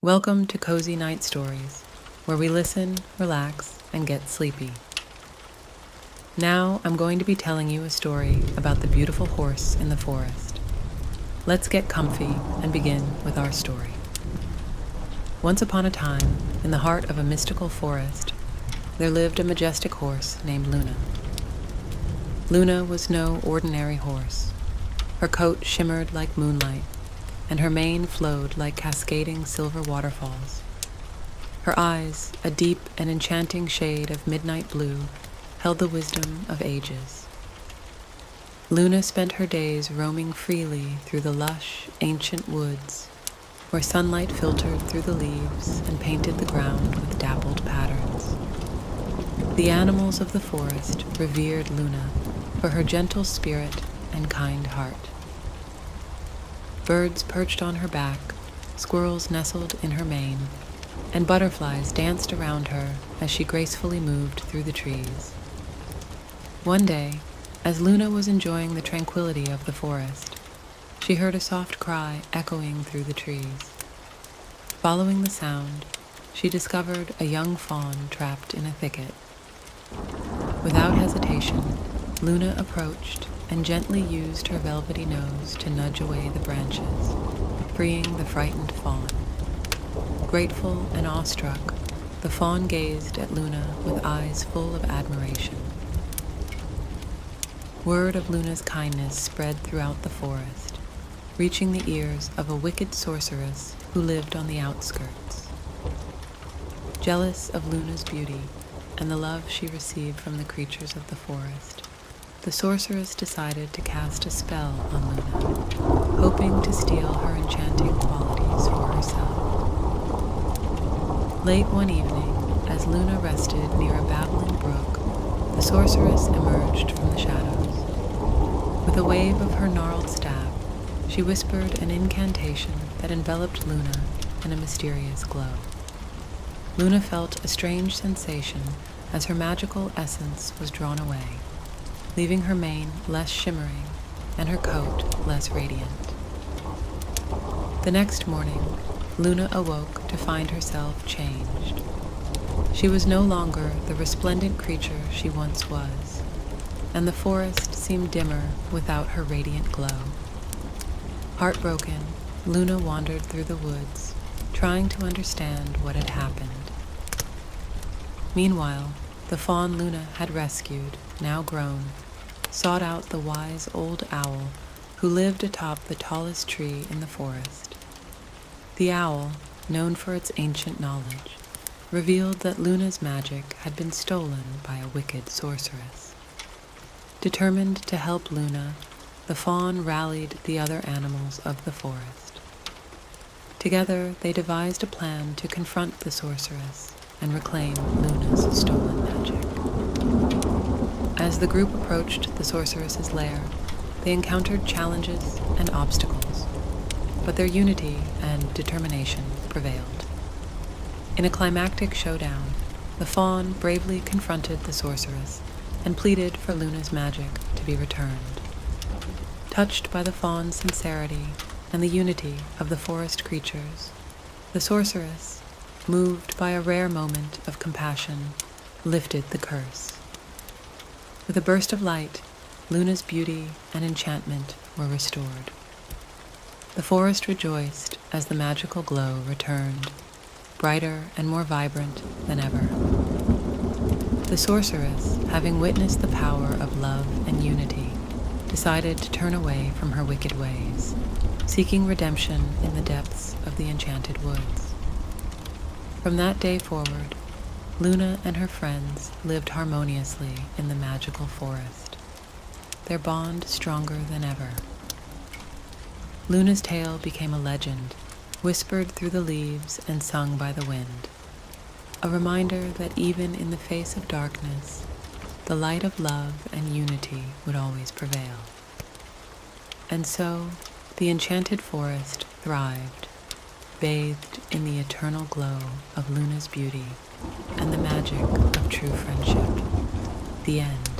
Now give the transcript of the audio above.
Welcome to Cozy Night Stories, where we listen, relax, and get sleepy. Now I'm going to be telling you a story about the beautiful horse in the forest. Let's get comfy and begin with our story. Once upon a time, in the heart of a mystical forest, there lived a majestic horse named Luna. Luna was no ordinary horse. Her coat shimmered like moonlight, and her mane flowed like cascading silver waterfalls. Her eyes, a deep and enchanting shade of midnight blue, held the wisdom of ages. Luna spent her days roaming freely through the lush, ancient woods, where sunlight filtered through the leaves and painted the ground with dappled patterns. The animals of the forest revered Luna for her gentle spirit and kind heart. Birds perched on her back, squirrels nestled in her mane, and butterflies danced around her as she gracefully moved through the trees. One day, as Luna was enjoying the tranquility of the forest, she heard a soft cry echoing through the trees. Following the sound, she discovered a young fawn trapped in a thicket. Without hesitation, Luna approached and gently used her velvety nose to nudge away the branches, freeing the frightened fawn. Grateful and awestruck, the fawn gazed at Luna with eyes full of admiration. Word of Luna's kindness spread throughout the forest, reaching the ears of a wicked sorceress who lived on the outskirts. Jealous of Luna's beauty and the love she received from the creatures of the forest, the sorceress decided to cast a spell on Luna, hoping to steal her enchanting qualities for herself. Late one evening, as Luna rested near a babbling brook, the sorceress emerged from the shadows. With a wave of her gnarled staff, she whispered an incantation that enveloped Luna in a mysterious glow. Luna felt a strange sensation as her magical essence was drawn away, leaving her mane less shimmering and her coat less radiant. The next morning, Luna awoke to find herself changed. She was no longer the resplendent creature she once was, and the forest seemed dimmer without her radiant glow. Heartbroken, Luna wandered through the woods, trying to understand what had happened. Meanwhile, the fawn Luna had rescued, now grown, sought out the wise old owl who lived atop the tallest tree in the forest. The owl, known for its ancient knowledge, revealed that Luna's magic had been stolen by a wicked sorceress. Determined to help Luna, the fawn rallied the other animals of the forest. Together, they devised a plan to confront the sorceress and reclaim Luna's stolen magic. As the group approached the sorceress's lair, they encountered challenges and obstacles, but their unity and determination prevailed. In a climactic showdown, the fawn bravely confronted the sorceress and pleaded for Luna's magic to be returned. Touched by the fawn's sincerity and the unity of the forest creatures, the sorceress, moved by a rare moment of compassion, lifted the curse. With a burst of light, Luna's beauty and enchantment were restored. The forest rejoiced as the magical glow returned, brighter and more vibrant than ever. The sorceress, having witnessed the power of love and unity, decided to turn away from her wicked ways, seeking redemption in the depths of the enchanted woods. From that day forward, Luna and her friends lived harmoniously in the magical forest, their bond stronger than ever. Luna's tale became a legend, whispered through the leaves and sung by the wind, a reminder that even in the face of darkness, the light of love and unity would always prevail. And so, the enchanted forest thrived, bathed in the eternal glow of Luna's beauty and the magic of true friendship. The end.